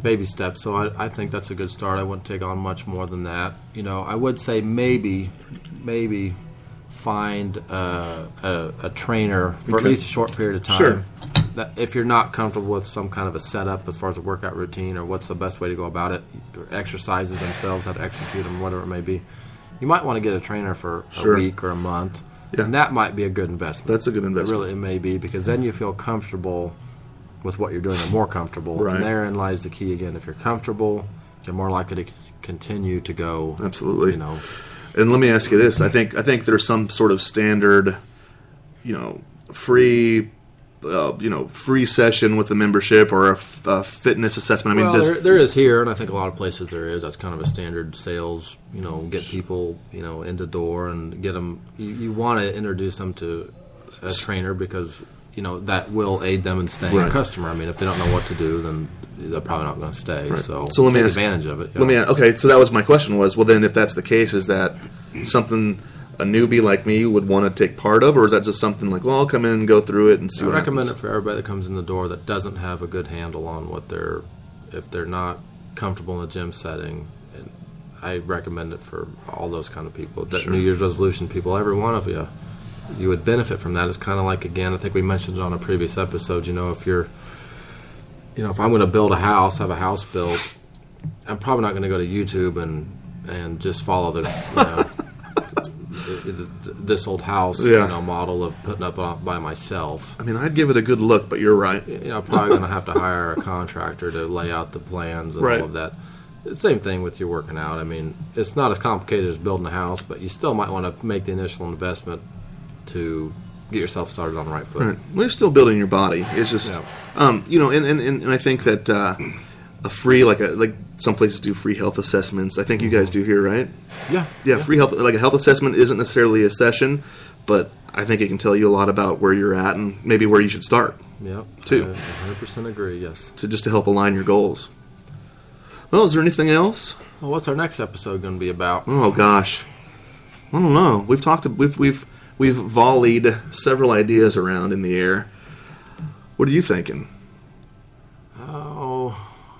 baby steps. So I think that's a good start. I wouldn't take on much more than that. I would say maybe find a trainer for at least a short period of time. Sure. That if you're not comfortable with some kind of a setup as far as a workout routine or what's the best way to go about it, or exercises themselves, how to execute them, whatever it may be, you might want to get a trainer for a week or a month. Yeah. And that might be a good investment. That's a good investment. It may be, because then you feel comfortable with what you're doing, or more comfortable. Right. And therein lies the key again. If you're comfortable, you're more likely to continue to go. Absolutely. And let me ask you this: I think there's some sort of standard, free, free session with the membership or a fitness assessment. I mean, there is here, and I think a lot of places there is. That's kind of a standard sales. Get people in the door and get them. You want to introduce them to a trainer because that will aid them in staying a customer. I mean, if they don't know what to do, then they're probably not going to stay. Right. So let me take advantage of it. Okay, so that was my question. Well, then, if that's the case, is that something a newbie like me would want to take part of, or is that just something like, I'll come in and go through it and see what happens? I recommend it for everybody that comes in the door that doesn't have a good handle on if they're not comfortable in a gym setting. And I recommend it for all those kind of people. New Year's resolution people, every one of you. You would benefit from that. It's kind of like, again, I think we mentioned it on a previous episode, if you're, if I'm going to build a house, have a house built, I'm probably not going to go to YouTube and just follow this old house model of putting up by myself. I mean, I'd give it a good look, but you're right. Probably going to have to hire a contractor to lay out the plans and all of that. The same thing with your working out. I mean, it's not as complicated as building a house, but you still might want to make the initial investment to get yourself started on the right foot. Right. Well, you're still building your body. It's just, and I think that a free, like some places do free health assessments. I think you guys do here, right? Yeah. Free health, like a health assessment isn't necessarily a session, but I think it can tell you a lot about where you're at and maybe where you should start. Yeah. Too. I 100% agree. Yes. To help align your goals. Well, is there anything else? Well, what's our next episode going to be about? Oh gosh, I don't know. We've volleyed several ideas around in the air. What are you thinking? Oh,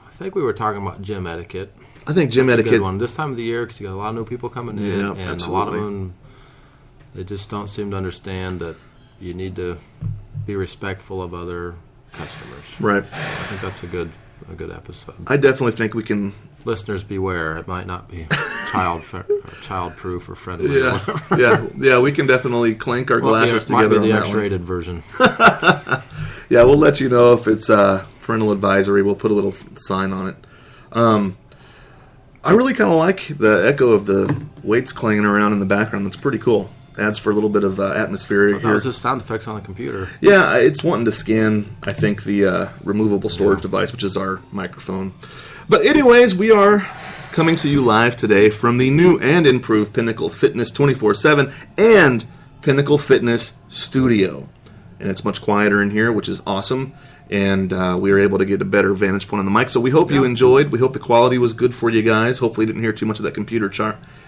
I think we were talking about gym etiquette. I think gym etiquette. A good one. This time of the year, because you got a lot of new people coming in, and absolutely. A lot of them, they just don't seem to understand that you need to be respectful of other customers. Right. I think that's a good episode. I definitely think we can. Listeners beware. It might not be child-proof or friendly. Yeah. We can definitely clink our glasses together. Might be the on X-rated version. Yeah, we'll let you know if it's parental advisory. We'll put a little sign on it. I really kind of like the echo of the weights clanging around in the background. That's pretty cool. Adds for a little bit of atmosphere here. That was just sound effects on the computer. Yeah, it's wanting to scan, I think, the removable storage device, which is our microphone. But anyways, we are coming to you live today from the new and improved Pinnacle Fitness 24/7 and Pinnacle Fitness Studio. And it's much quieter in here, which is awesome. And we were able to get a better vantage point on the mic. So we hope you enjoyed. We hope the quality was good for you guys. Hopefully you didn't hear too much of that computer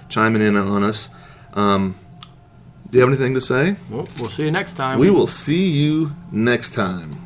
chiming in on us. Do you have anything to say? Well, we'll see you next time. We will see you next time.